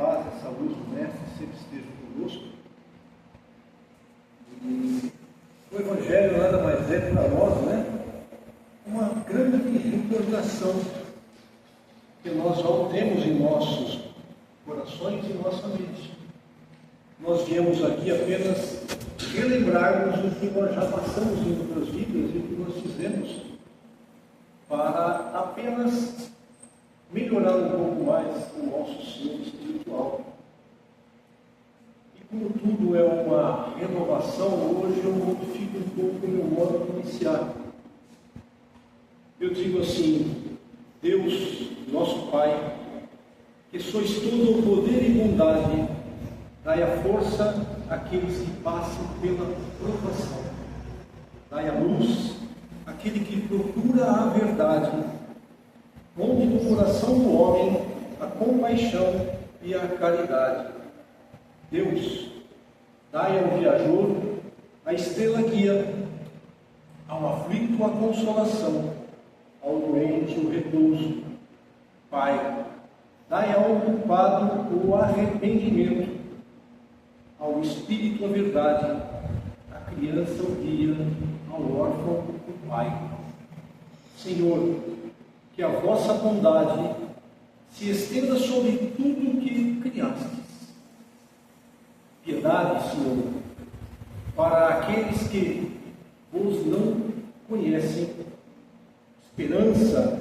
paz, essa luz do Mestre sempre esteja conosco. E o Evangelho nada mais é para nós, né? Uma grande recordação que nós já o temos em nossos corações e em nossa mente. Nós viemos aqui apenas relembrarmos o que nós já passamos em outras vidas e o que nós fizemos para apenas melhorar um pouco mais o nosso ser espiritual. E como tudo é uma renovação, hoje eu modifico um pouco o meu modo de iniciar. Eu digo assim: Deus, nosso Pai, que sois todo o poder e bondade, dai a força àqueles que passam pela provação. Dai a luz àquele que procura a verdade. Onde no coração do homem a compaixão e a caridade. Deus, dai ao viajor a estrela guia, ao aflito a consolação, ao doente o repouso. Pai, dai ao culpado o arrependimento, ao espírito a verdade, à criança o guia, ao órfão o pai. Senhor, que a vossa bondade se estenda sobre tudo o que criastes. Piedade, Senhor, para aqueles que vos não conhecem. Esperança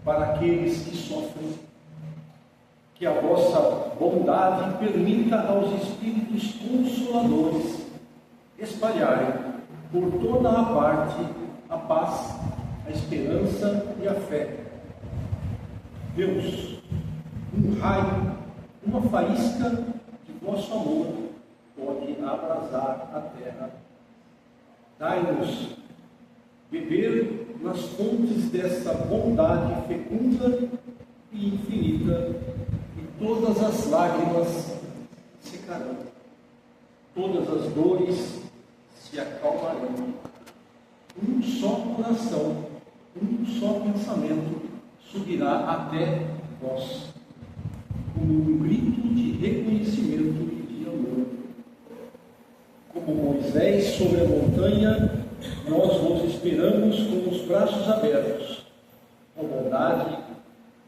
para aqueles que sofrem. Que a vossa bondade permita aos espíritos consoladores espalharem por toda a parte a paz, a esperança e a fé. Deus, um raio, uma faísca de vosso amor pode abrasar a terra. Dai-nos beber nas fontes dessa bondade fecunda e infinita, e todas as lágrimas secarão, todas as dores se acalmarão. Um só coração, um só pensamento subirá até vós, como um grito de reconhecimento e de amor. Como Moisés sobre a montanha, nós vos esperamos com os braços abertos, com bondade,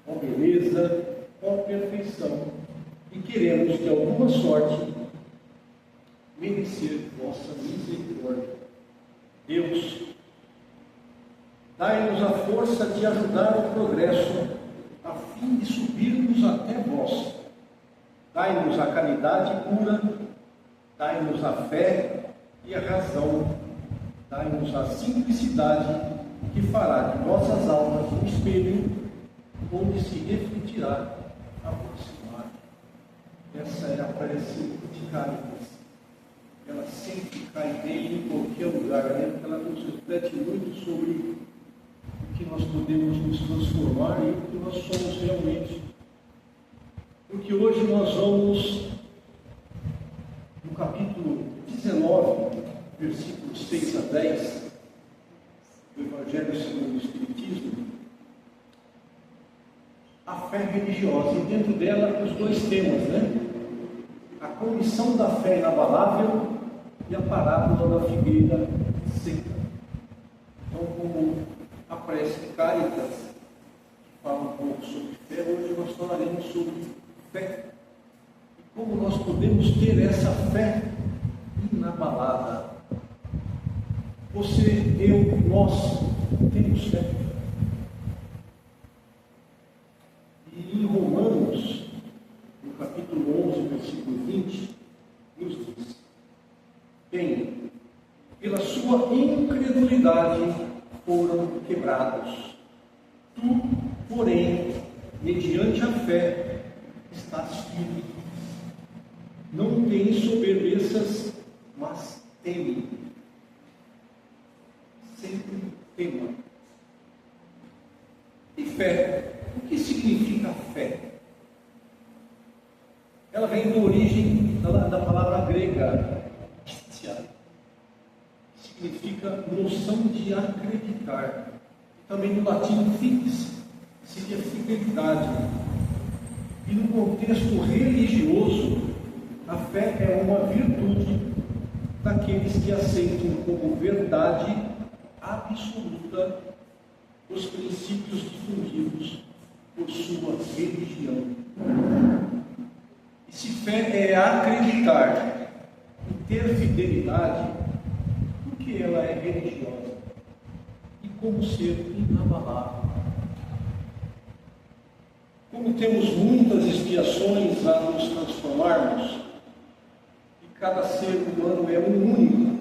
com beleza, com perfeição, e queremos de alguma sorte merecer vossa misericórdia. Deus, dai-nos a força de ajudar o progresso, a fim de subirmos até vós. Dai-nos a caridade pura, dai-nos a fé e a razão, dai-nos a simplicidade que fará de nossas almas um espelho onde se refletirá a vossa imagem. Essa é a prece de Cáritas. Ela sempre cai bem em qualquer lugar, né? Porque ela nos reflete muito sobre o que nós podemos nos transformar e o que nós somos realmente. Porque hoje nós vamos no capítulo 19, versículos 6 a 10, do Evangelho segundo o Espiritismo, a fé religiosa, e dentro dela os dois temas, né? A condição da fé inabalável e a parábola da figueira seca. Então, como a prece de Cáritas fala um pouco sobre fé, hoje nós falaremos sobre fé. E como nós podemos ter essa fé inabalada. Você, eu, nós temos fé. E em Romanos, no capítulo 11, versículo 20, nos diz: bem, pela sua incredulidade foram quebrados. Tu, porém, mediante a fé, estás firme. Não tens soberbeças, mas teme. Sempre tema. E fé? O que significa fé? Ela vem da origem da palavra grega, pistia, que significa noção de acreditar. Também no latim fix, que seria fidelidade. E no contexto religioso, a fé é uma virtude daqueles que aceitam como verdade absoluta os princípios difundidos por sua religião. E se fé é acreditar e ter fidelidade, porque ela é religiosa e como ser inabalável. Como temos muitas expiações a nos transformarmos, e cada ser humano é um único,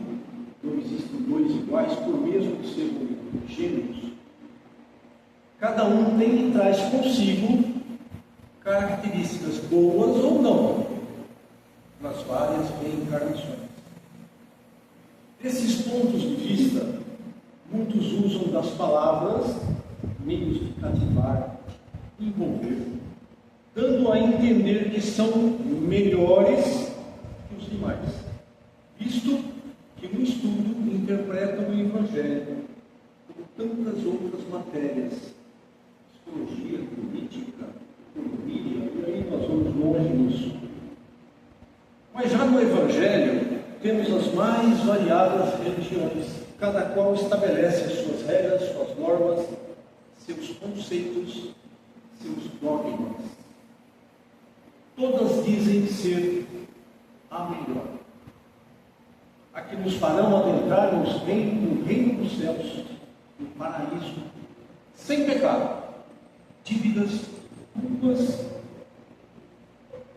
não existem dois iguais, por mesmo que sejam gêmeos, cada um tem e traz consigo características boas ou não, nas várias reencarnações. Desses pontos de vista, muitos usam das palavras meios de cativar, envolver, dando a entender que são melhores que os demais, visto que no estudo interpretam o Evangelho como tantas outras matérias, psicologia, política, economia, e aí nós vamos longe nisso. Mas já no Evangelho temos as mais variadas religiões, cada qual estabelece as suas regras, suas normas, seus conceitos, seus dogmas. Todas dizem ser a melhor, a que nos farão adentrar no reino dos céus, no paraíso, sem pecado, dívidas, culpas,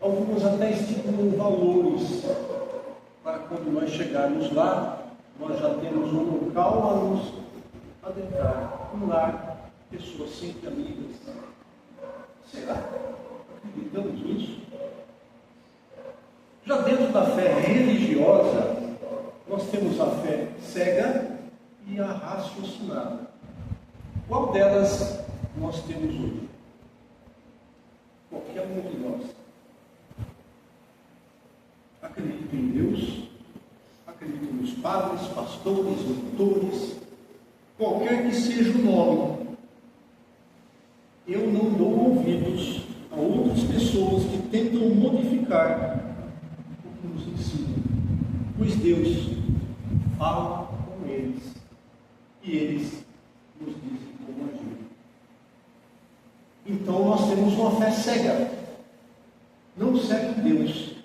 algumas até estipulam valores, para quando nós chegarmos lá, nós já temos um local a nos adentrar, um lar, pessoas sempre amigas. Será? Acreditamos nisso? Já dentro da fé religiosa, nós temos a fé cega e a raciocinada. Qual delas nós temos hoje? Qualquer um de nós. Acredito em Deus, acredito nos padres, pastores, doutores, qualquer que seja o nome. Eu não dou ouvidos a outras pessoas que tentam modificar o que nos ensinam, pois Deus fala com eles e eles nos dizem como agir. Então nós temos uma fé cega, não cega em Deus,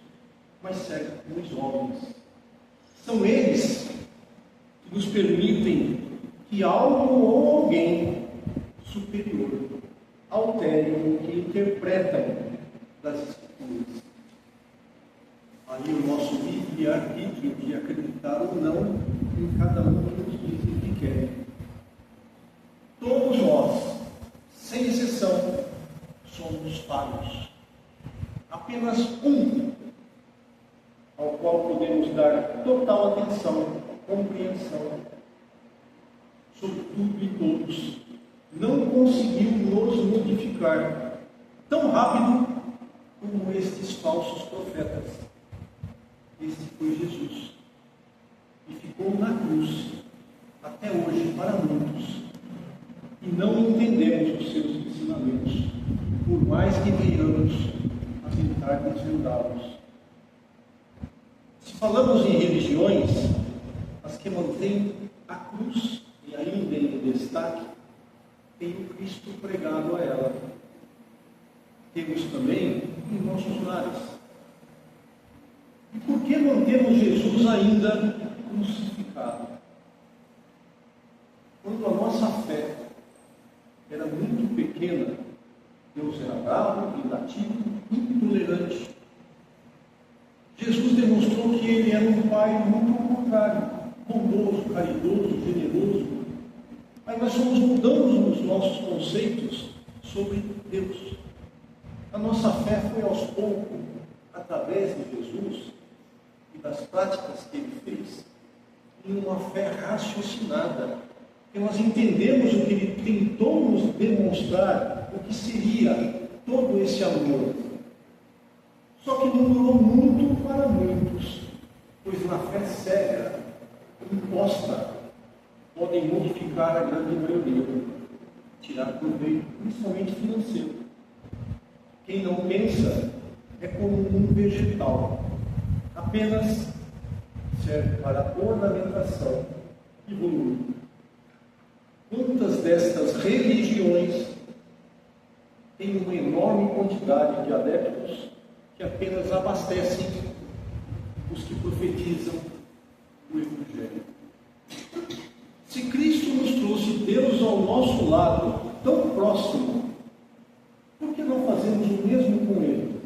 mas cega nos homens. São eles que nos permitem que algo ou alguém superior alterem o que interpretam das Escrituras. Aí o nosso livre-arbítrio de acreditar ou não em cada um que nos diz o que quer. Todos nós, sem exceção, somos falhos. Apenas um ao qual podemos dar total atenção, compreensão sobre tudo e todos, não conseguiu nos modificar tão rápido como estes falsos profetas. Este foi Jesus, e ficou na cruz até hoje para muitos, e não entendemos os seus ensinamentos, por mais que venhamos a tentar desvendá-los. Se falamos em religiões, as que mantêm a cruz e ainda em destaque, tem o Cristo pregado a ela. Temos também em nossos lares. E por que mantemos Jesus ainda crucificado? Quando a nossa fé era muito pequena, Deus era bravo, vingativo, intolerante. Jesus demonstrou que Ele era um Pai muito ao contrário, bondoso, caridoso, generoso. Mas nós fomos mudando os nossos conceitos sobre Deus. A nossa fé foi aos poucos, através de Jesus e das práticas que Ele fez, em uma fé raciocinada. E nós entendemos o que Ele tentou nos demonstrar, o que seria todo esse amor. Só que não durou muito para muitos, pois na fé cega, imposta, podem modificar a grande maioria, tirar proveito, principalmente financeiro. Quem não pensa é como um vegetal, apenas serve para ornamentação e volume. Quantas destas religiões têm uma enorme quantidade de adeptos que apenas abastecem os que profetizam o Evangelho? Se Cristo nos trouxe Deus ao nosso lado, tão próximo, por que não fazemos o mesmo com Ele?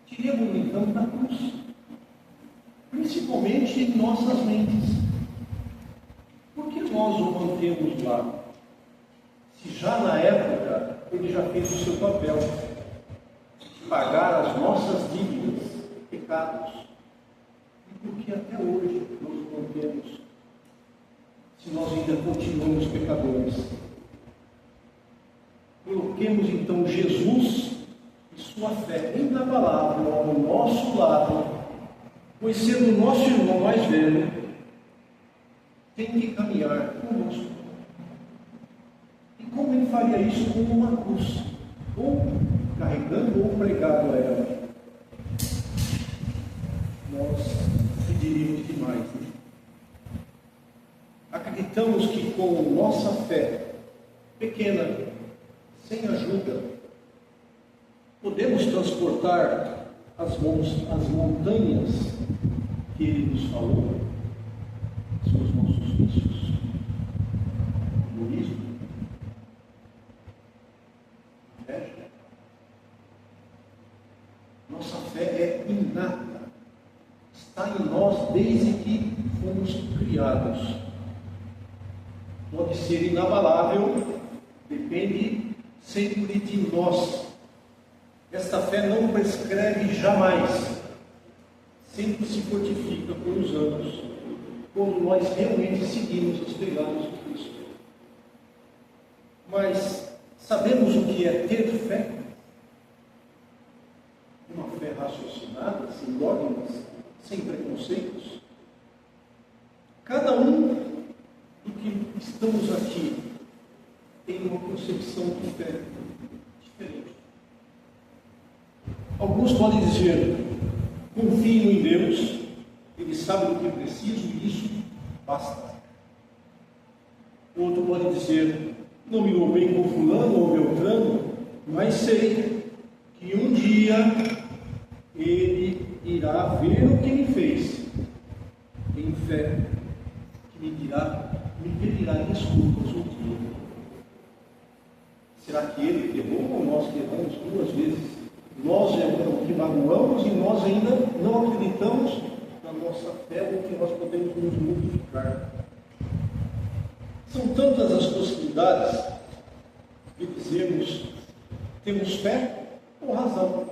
Tiremos então da cruz, principalmente em nossas mentes. Por que nós o mantemos lá? Se já na época Ele já fez o seu papel, de pagar as nossas dívidas, pecados, e por que até hoje nós o mantemos? Se nós ainda continuamos pecadores. Coloquemos então Jesus e sua fé inabalável ao nosso lado, pois sendo nosso irmão mais velho, tem que caminhar conosco. E como ele faria isso com uma cruz? Ou carregando ou pregado a ela? Nós pediríamos demais, né? Acreditamos que com nossa fé pequena, sem ajuda, podemos transportar as montanhas que Ele nos falou. São os nossos vícios, egoísmo, inveja. Nossa fé é inata, está em nós desde que fomos criados. Pode ser inabalável, depende sempre de nós. Esta fé não prescreve jamais, sempre se fortifica com os anos, quando nós realmente seguimos os pegados de Cristo. Mas sabemos o que é ter fé? Uma fé raciocinada, sem dogmas, sem preconceitos. Cada um do que estamos aqui tem uma concepção de fé diferente. Alguns podem dizer: confio em Deus, Ele sabe do que preciso e isso basta. Outro pode dizer: não me dou bem com fulano ou beltrano, mas sei que um dia Ele irá ver o que me fez. Tenho fé que me pedirá desculpas um dia. Será que Ele errou ou nós que erramos duas vezes? Nós erramos, que magoamos, e nós ainda não acreditamos na nossa fé ou que nós podemos nos modificar. São tantas as possibilidades de dizermos temos fé ou razão,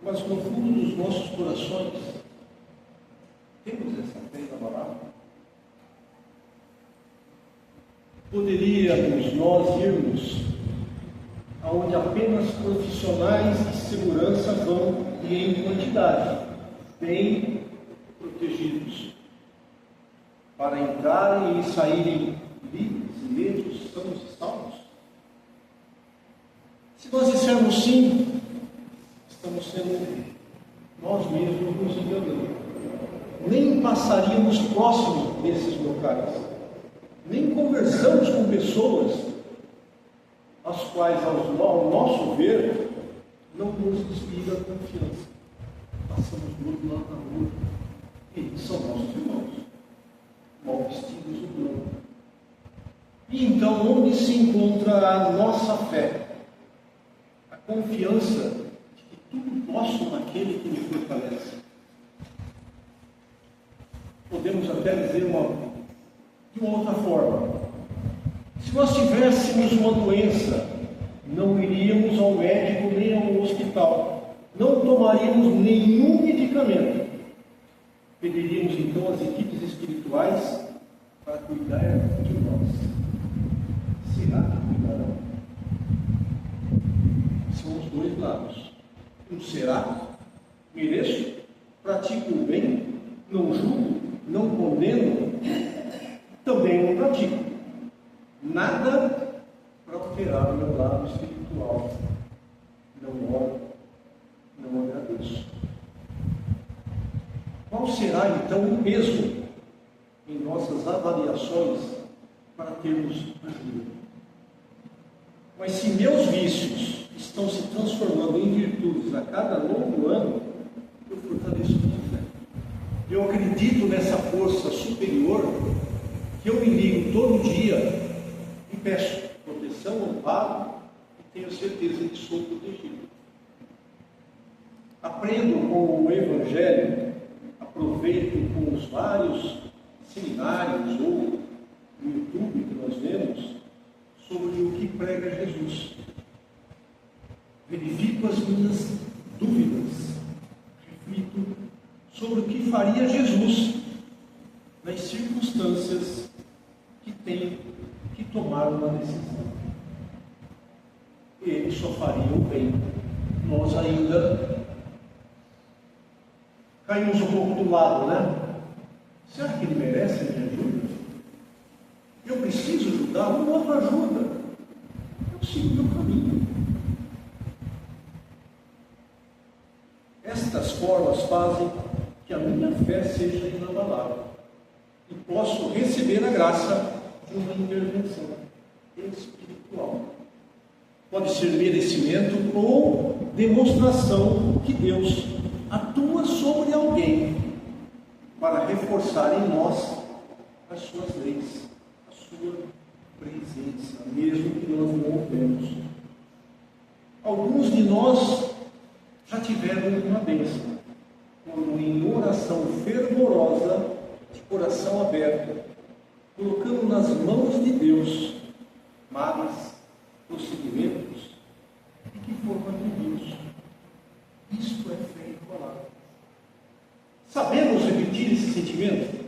mas no fundo dos nossos corações temos essa fé inabalável. Poderíamos nós irmos aonde apenas profissionais de segurança vão e em quantidade, bem protegidos, para entrarem e saírem livres, ilesos, sãos e salvos? Se nós dissermos sim, estamos sendo nós mesmos nos enganando. Nem passaríamos próximo desses locais, nem conversamos com pessoas as quais, ao nosso ver, não nos inspira confiança. Passamos muito lá na rua, eles são nossos irmãos, mal vestidos de branco. E então, onde se encontra a nossa fé? A confiança de que tudo posso naquele que me fortalece. Podemos até dizer de uma outra forma: se nós tivéssemos uma doença, não iríamos ao médico nem ao hospital, não tomaríamos nenhum medicamento. Pediríamos então às equipes espirituais para cuidar de nós. Será que cuidarão? São os dois lados. Um será: mereço, pratico o bem, não julgo, não condeno, também não pratico. Nada para alterar o meu lado espiritual. não oro, não agradeço. Qual será então o peso em nossas avaliações para termos ajuda? Mas se meus vícios estão se transformando em virtudes a cada novo ano, eu fortaleço minha fé. Eu acredito nessa força superior que eu me ligo todo dia e peço proteção, amparo e tenho certeza que sou protegido. Aprendo com o Evangelho, aproveito com os vários seminários ou no YouTube que nós vemos sobre o que prega Jesus. Verifico as minhas dúvidas, reflito sobre o que faria Jesus nas circunstâncias que tem que tomar uma decisão. Ele só faria o bem. Nós ainda caímos um pouco do lado, né? Será que ele merece a minha ajuda? Eu preciso ajudar, o outro ajuda. Eu sigo o meu caminho. Estas formas fazem que a minha fé seja inabalável e posso receber a graça de uma intervenção espiritual. Pode ser merecimento ou demonstração que Deus atua sobre alguém para reforçar em nós as suas leis, a sua presença, mesmo que nós não o vemos. Alguns de nós já tiveram uma bênção, quando em oração fervorosa, de coração aberto, colocando nas mãos de Deus males, procedimentos e que foram atendidos. Isto é fé igualada. Sabemos repetir esse sentimento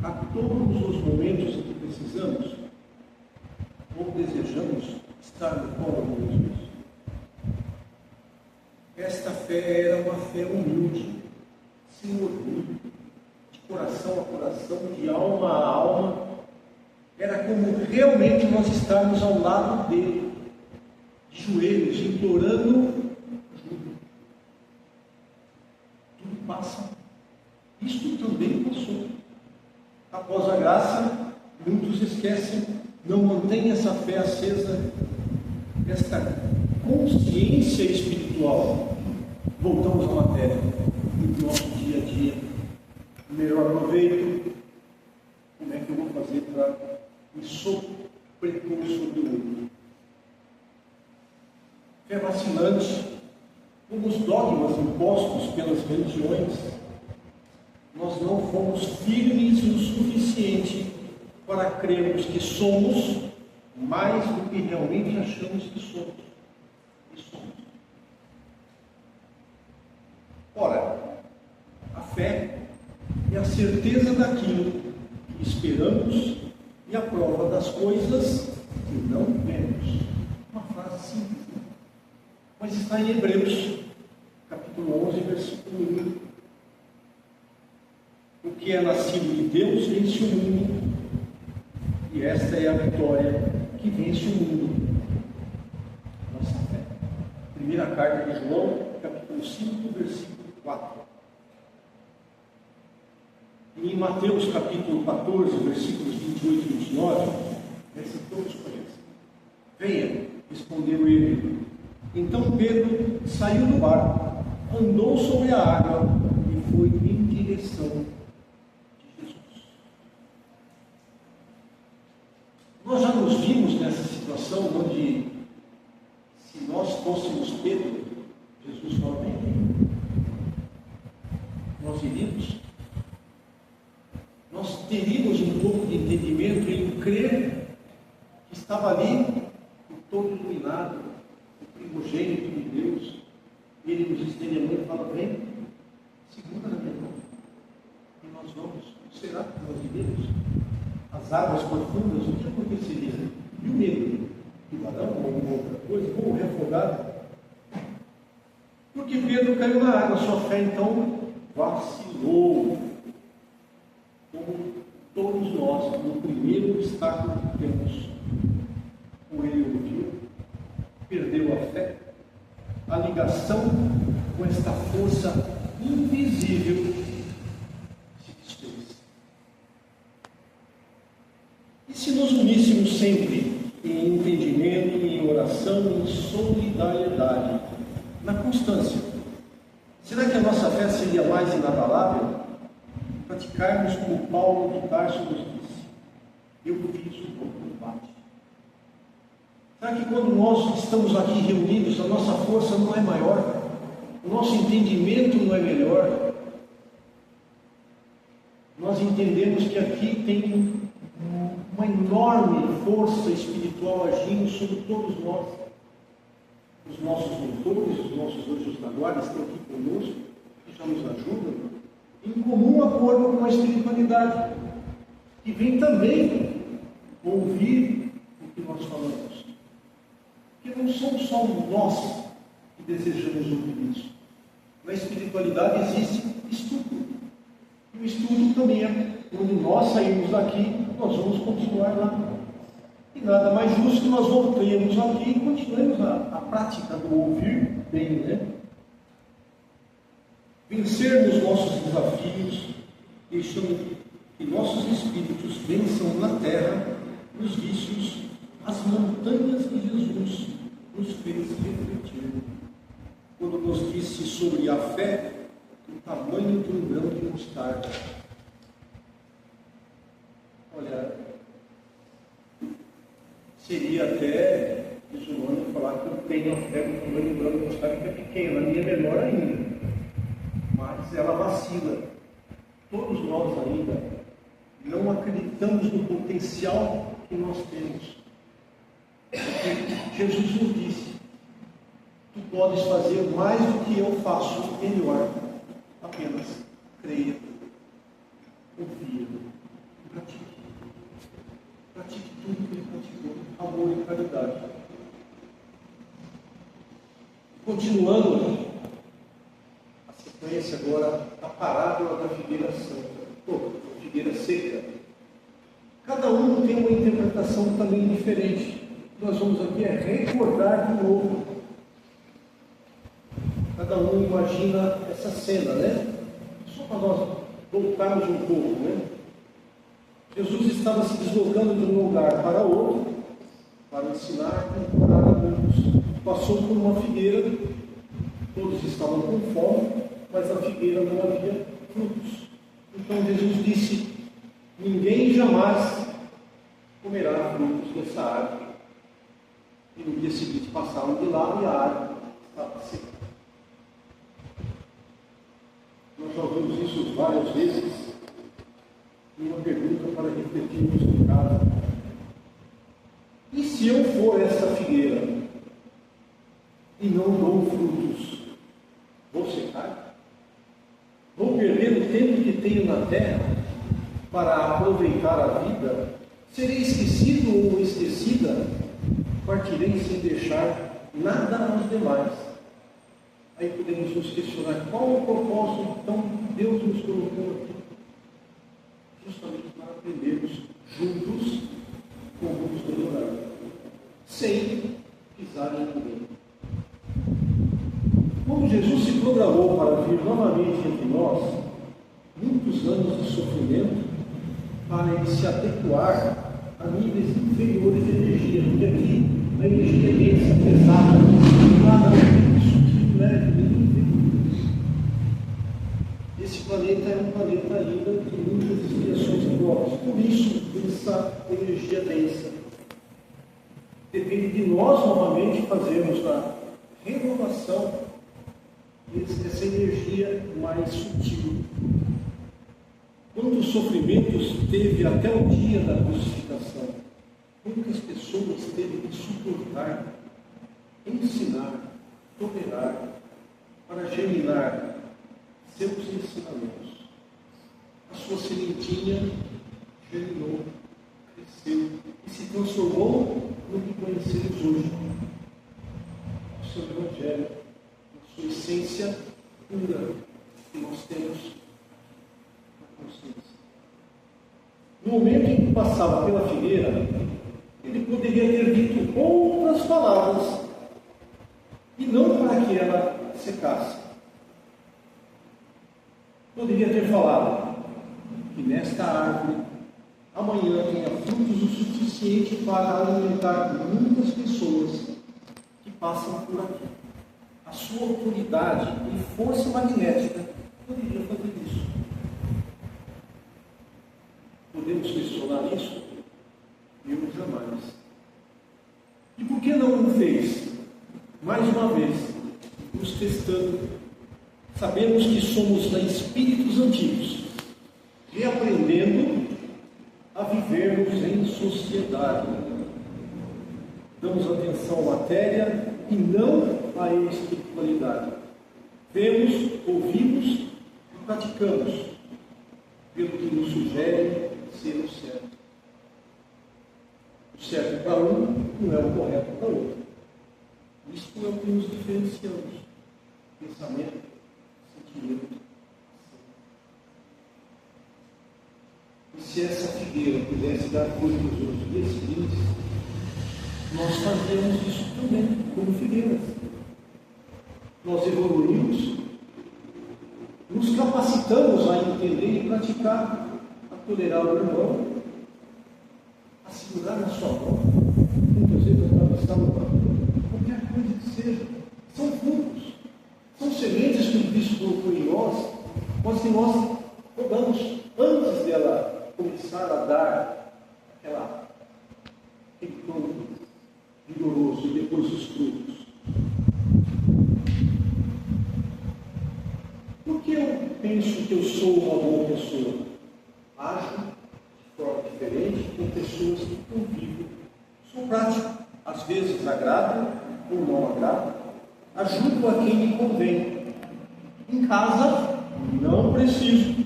a todos os momentos em que precisamos ou desejamos estar no colo de Jesus. Esta fé era uma fé humilde, sem orgulho, de coração a coração, de alma a alma. Era como realmente nós estarmos ao lado dele, de joelhos, implorando ajuda. Tudo passa. Isto também passou. Após a graça, muitos esquecem, não mantêm essa fé acesa, esta consciência espiritual. Voltamos à matéria do nosso dia a dia. O melhor proveito, como é que eu vou fazer para me sobrepor sobre o outro? Fé vacilante, como os dogmas impostos pelas religiões, nós não fomos firmes o suficiente para crermos que somos mais do que realmente achamos que somos. E somos. Ora, a fé é a certeza daquilo que esperamos e a prova das coisas que não vemos. Uma frase simples, né? Mas está em Hebreus, capítulo 11, versículo 1. O que é nascido de Deus vence o mundo, e esta é a vitória que vence o mundo. Nossa fé. Primeira carta de João, capítulo 5, versículo 4. E em Mateus, capítulo 14, versículos 28 e 29, esse todos conhecem. Venha, respondeu ele. Então Pedro saiu do barco, andou sobre a água e foi em direção de Jesus. Nós já nos vimos nessa situação onde, se nós fôssemos Pedro, Jesus falou: vem, nós iríamos. Nós teríamos um pouco de entendimento em crer que estava ali o todo iluminado, o primogênito de Deus, e ele nos estende a mão e fala: vem, segura na minha mão, e nós vamos. Será que nós iremos? As águas profundas, o que aconteceria? E o medo? Tubarão ou alguma outra coisa? Ou refogado? Porque Pedro caiu na água, sua fé então vacilou. Como todos nós, no primeiro obstáculo que temos, ou ele ouviu, perdeu a fé, a ligação com esta força invisível se desfez. E se nos uníssemos sempre em entendimento, em oração, em solidariedade, na constância, será que a nossa fé seria mais inabalável? Praticarmos como Paulo de Tarso nos disse: eu fiz o bom combate. Será que quando nós estamos aqui reunidos, a nossa força não é maior? O nosso entendimento não é melhor? Nós entendemos que aqui tem uma enorme força espiritual agindo sobre todos nós. Os nossos mentores, os nossos anjos da guarda estão aqui conosco, que já nos ajudam, em comum acordo com a espiritualidade, que vem também ouvir o que nós falamos. Porque não somos só nós que desejamos ouvir isso. Na espiritualidade existe estudo. E o estudo também é, quando nós saímos daqui, nós vamos continuar lá. E nada mais justo que nós voltemos aqui e continuemos a prática do ouvir bem, né? Vencermos nossos desafios, deixando que nossos espíritos vençam na terra os vícios, as montanhas que Jesus nos fez refletir. Quando nos disse sobre a fé, o tamanho de um grão de mostarda. Olha, seria até desumano falar que eu tenho a fé do tamanho do grão de mostarda, que é pequena, a minha é menor ainda. Mas ela vacila. Todos nós ainda não acreditamos no potencial que nós temos. Porque Jesus nos disse: tu podes fazer mais do que eu faço, melhor. Apenas creia, confia, pratique. Pratique tudo que ele praticou, amor e caridade. Continuando a sequência agora, a parábola da figueira santa, figueira seca. Cada um tem uma interpretação também diferente. Nós vamos aqui recordar de novo. Cada um imagina essa cena, né? Só para nós voltarmos um pouco, né? Jesus estava se deslocando de um lugar para outro, para ensinar e curar a muitos. Passou por uma figueira, todos estavam com fome, mas a figueira não havia frutos. Então Jesus disse: ninguém jamais comerá frutos dessa árvore. E no dia seguinte passaram de lá e a árvore estava seca. Nós já ouvimos isso várias vezes, e uma pergunta para refletirmos em casa: e se eu for essa figueira e não dou frutos, vou secar? Vou perder o tempo que tenho na terra para aproveitar a vida? Serei esquecido ou esquecida? Partirei sem deixar nada aos demais. Aí podemos nos questionar: qual é o propósito então que Deus nos colocou aqui? Justamente para aprendermos juntos como nos melhorar, sem pisar em ninguém. Quando Jesus se programou para vir novamente entre nós, muitos anos de sofrimento para ele se adequar a níveis inferiores de energia, porque aqui a energia é densa, pesada, lá não, sutil, leve, nível. Esse planeta é um planeta ainda de muitas expiações próprias, por isso essa energia densa. Depende de nós novamente fazermos a renovação dessa energia mais sutil. Quantos sofrimentos teve até o dia da crucificação? Quantas pessoas teve que suportar, ensinar, tolerar, para germinar seus ensinamentos? A sua sementinha germinou, cresceu e se transformou no que conhecemos hoje. O seu Evangelho, na sua essência pura que nós temos na consciência. No momento em que passava pela figueira, ele poderia ter dito outras palavras e não para que ela secasse. Poderia ter falado que nesta árvore amanhã tenha frutos o suficiente para alimentar muitas pessoas que passam por aqui. A sua autoridade e força magnética poderia fazer isso. Podemos questionar isso? Eu jamais. E por que não o fez? Mais uma vez, nos testando. Sabemos que somos espíritos antigos, reaprendendo a vivermos em sociedade. Damos atenção à matéria e não à espiritualidade. Vemos, ouvimos e praticamos pelo que nos sugere ser o certo. O certo para um não é o correto para outro. Isto é o que nos diferenciamos. Pensamento, sentimento, ação. E se essa figueira pudesse dar frutos nos dias seguintes, nós fazíamos isso também, como figueiras. Nós evoluímos, nos capacitamos a entender e praticar, a tolerar o irmão, a segurar na sua mão, muitas vezes atravessar o caminho, qualquer coisa que seja. São frutos, são sementes que o Cristo colocou em nós, mas que nós rodamos antes dela começar a dar aquele tom vigoroso e depois os frutos. Por que eu penso que eu sou uma boa pessoa? Ajo de forma diferente com pessoas que convivo. Sou prático, às vezes agrado ou não agrado. Ajudo a quem me convém. Em casa, não preciso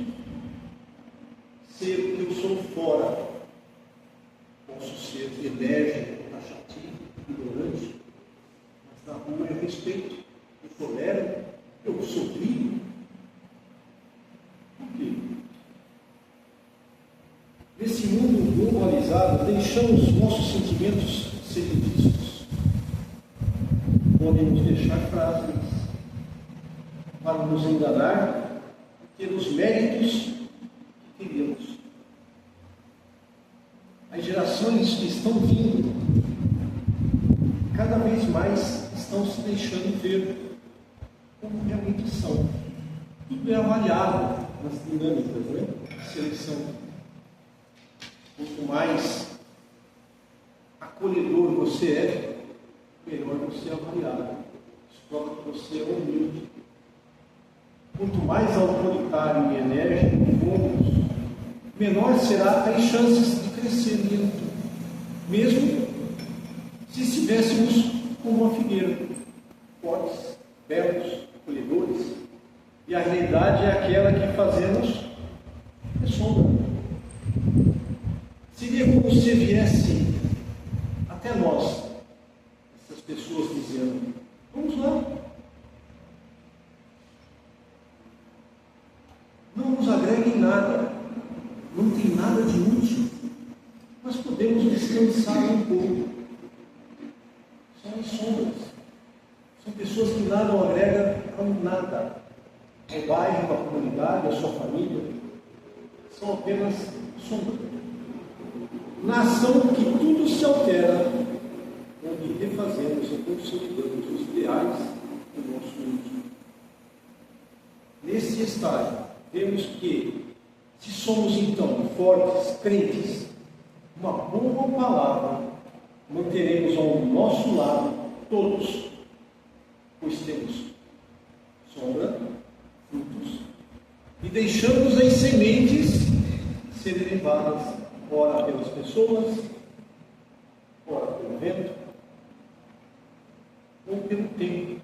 ser o que eu sou fora. Posso ser enérgico, taxativo, ignorante, mas na rua eu respeito, eu tolero, eu sorrio. Por quê? Nesse mundo globalizado, deixamos nossos sentimentos serem vistos. Podemos deixar frases para nos enganar e ter os méritos que queremos. As gerações que estão vindo, cada vez mais estão se deixando ver como realmente são. Tudo é avaliado nas dinâmicas, né? De seleção. Quanto mais acolhedor você é, melhor você é avaliado. Isso prova que você é humilde. Quanto mais autoritário e enérgico formos, menor será as chances de crescer dentro, mesmo se estivéssemos como uma figueira, fortes, belos, acolhedores, e a realidade é aquela que fazemos é sombra. Seria como se viesse até nós, essas pessoas dizendo: vamos lá. Não nos agrega em nada, não tem nada de útil, mas podemos descansar um pouco. São as sombras, são pessoas que nada agregam a nada, ao bairro, à comunidade, à sua família, são apenas sombras. Na ação que tudo se altera, onde refazemos e consolidamos os ideais do nosso mundo. Nesse estágio, vemos que, se somos então fortes, crentes, uma boa palavra, manteremos ao nosso lado todos, pois temos sombra, frutos, e deixamos as sementes serem levadas, ora pelas pessoas, ora pelo vento, ou pelo tempo,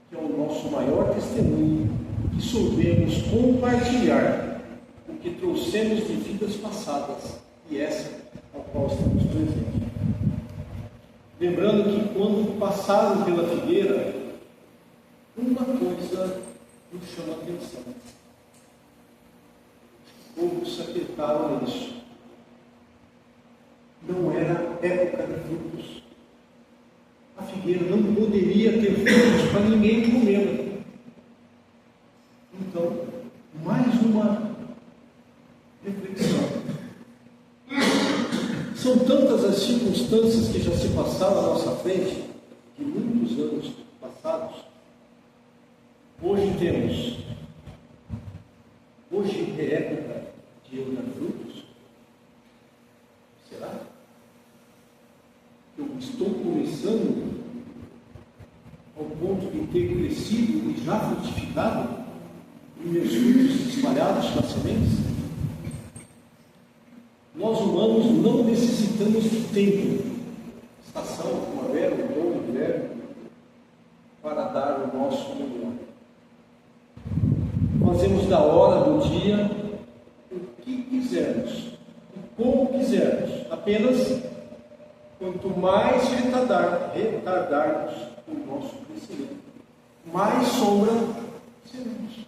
que é o nosso maior testemunho, que soubemos compartilhar o que trouxemos de vidas passadas, e essa ao qual estamos presentes. Lembrando que quando passaram pela figueira, uma coisa nos chama a atenção. Como se atentaram a isso. Não era época de frutos. A figueira não poderia ter frutos para ninguém comê-la. Então, mais uma reflexão. São tantas as circunstâncias que já se passaram à nossa frente, de muitos anos passados. Hoje é época de eu dar frutos? Será? Eu estou começando ao ponto de ter crescido e já frutificado e meus frutos espalhados nas sementes? Nós humanos não necessitamos de tempo, estação, primavera, outono, inverno, para dar o nosso melhor. Fazemos da hora do dia o que quisermos, e como quisermos, apenas quanto mais retardarmos o nosso crescimento, mais sombra seremos.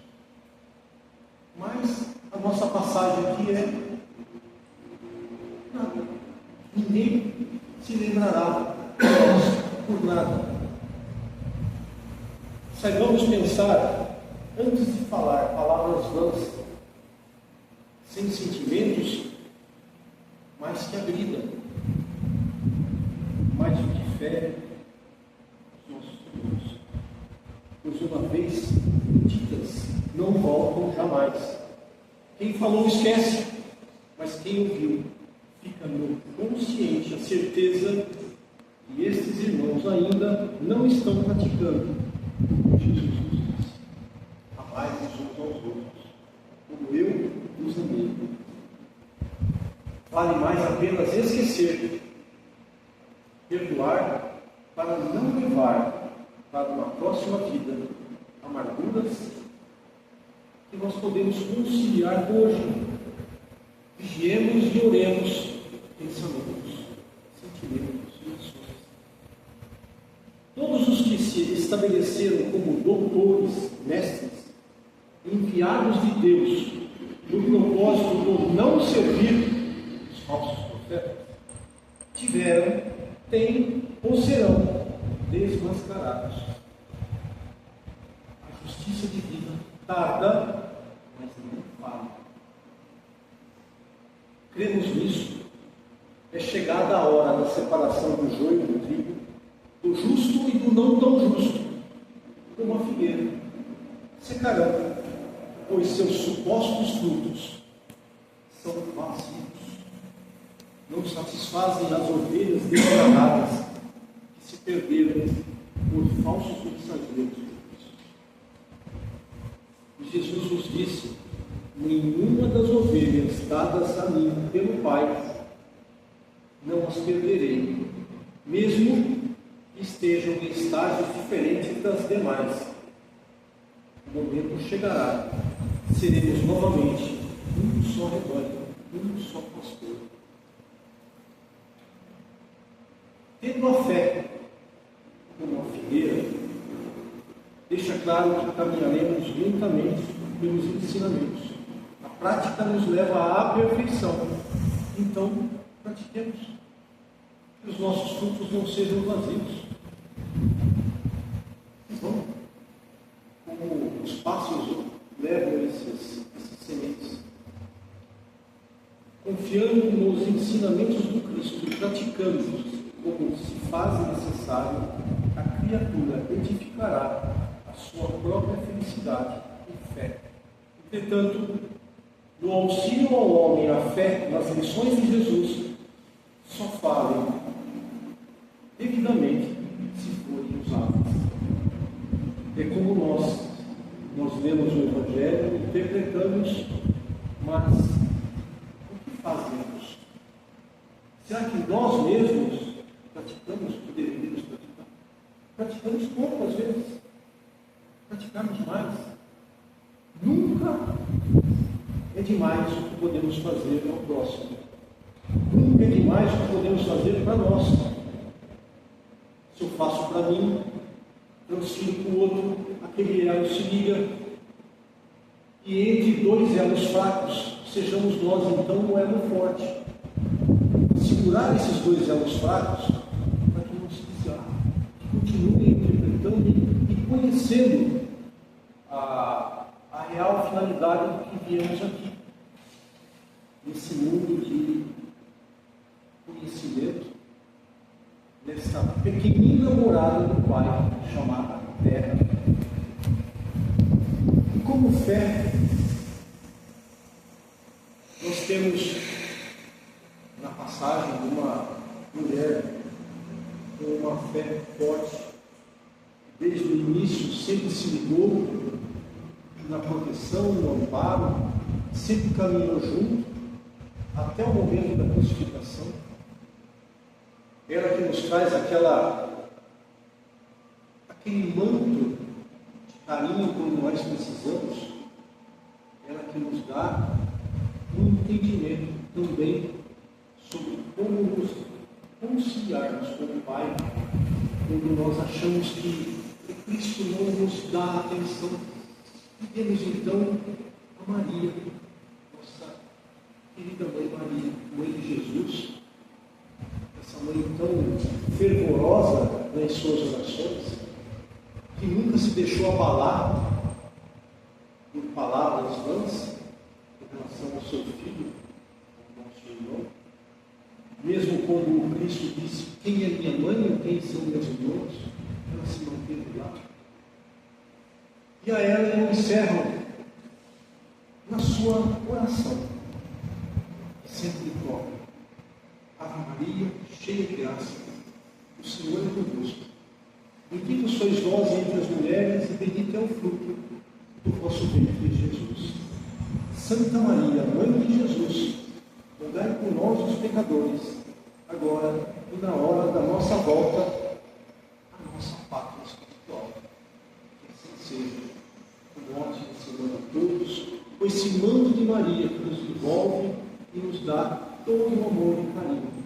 Mas a nossa passagem aqui é nada. Ninguém se lembrará de nós por nada. Saibamos pensar antes de falar palavras vãs, sem sentimentos, mas que agridam, mais do que fé os nossos irmãos. Pois uma vez ditas, não voltam jamais. Quem falou esquece, mas quem ouviu fica no consciente a certeza que estes irmãos ainda não estão praticando o que Jesus nos disse. Amai-vos uns aos outros, como eu vos amei. Vale mais apenas esquecer, perdoar, para não levar para uma próxima vida amarguras que nós podemos conciliar hoje. Vigiemos e oremos pensamentos, sentimentos e ações. Todos os que se estabeleceram como doutores, mestres, enviados de Deus, no propósito de não servir os falsos profetas, têm ou serão desmascarados. A justiça divina tarda, mas não falha. Cremos nisso. É chegada a hora da separação do joio e do trigo, do justo e do não tão justo, como a figueira. Secarão, pois seus supostos frutos são vazios. Não satisfazem as ovelhas degradadas que se perderam por falsos mensageiros. E Jesus nos disse: nenhuma das ovelhas dadas a mim pelo Pai não as perderei, mesmo que estejam em estágios diferentes das demais. O momento chegará, seremos novamente um só rebanho, um só pastor. Tendo a fé como a figueira, deixa claro que caminharemos lentamente pelos ensinamentos. A prática nos leva à perfeição. Então, pratiquemos. Que os nossos frutos não sejam vazios. Então, como os pássaros levam essas sementes, confiando nos ensinamentos do Cristo e praticando-os como se faz necessário, a criatura edificará a sua própria felicidade e fé. Entretanto, no auxílio ao homem, a fé nas lições de Jesus só falem devidamente se forem usadas. É como nós lemos o Evangelho, interpretamos, mas o que fazemos? Será que nós mesmos praticamos o que deveríamos praticar? Praticamos poucas vezes. Praticarmos mais. Nunca é demais o que podemos fazer ao próximo. Nunca é demais o que podemos fazer para nós. Se eu faço para mim, transfiro para o outro, aquele elo se liga. E entre dois elos fracos, sejamos nós então um elo forte. Segurar esses dois elos fracos para que não se desgarre. continue interpretando e conhecendo a real finalidade do que viemos aqui, nesse mundo de conhecimento, nessa pequenina morada do Pai, chamada Terra. E como fé, nós temos na passagem de uma mulher com uma fé forte, desde o início sempre se ligou na proteção, no amparo, sempre caminhou junto, até o momento da crucificação. Ela que nos traz aquele manto de carinho quando nós precisamos, ela que nos dá um entendimento também sobre como nos conciliarmos com o Pai, quando nós achamos que Cristo não nos dá atenção. E temos então a Maria, nossa querida mãe Maria, mãe de Jesus, essa mãe tão fervorosa nas suas orações, que nunca se deixou abalar por palavras vãs em relação ao seu filho, ao nosso irmão. Mesmo quando o Cristo disse: quem é minha mãe ou quem são meus irmãos, ela se manteve lá. E a ela eu encerro na sua oração, sempre própria: Ave Maria, cheia de graça, o Senhor é convosco. Bendita sois vós entre as mulheres, e bendito é o fruto do vosso ventre, Jesus. Santa Maria, Mãe de Jesus, rogai por nós, os pecadores, agora e na hora da nossa volta à nossa pátria espiritual. Que assim seja. Um ótimo semana a todos, com esse manto de Maria que nos envolve e nos dá todo o amor e carinho.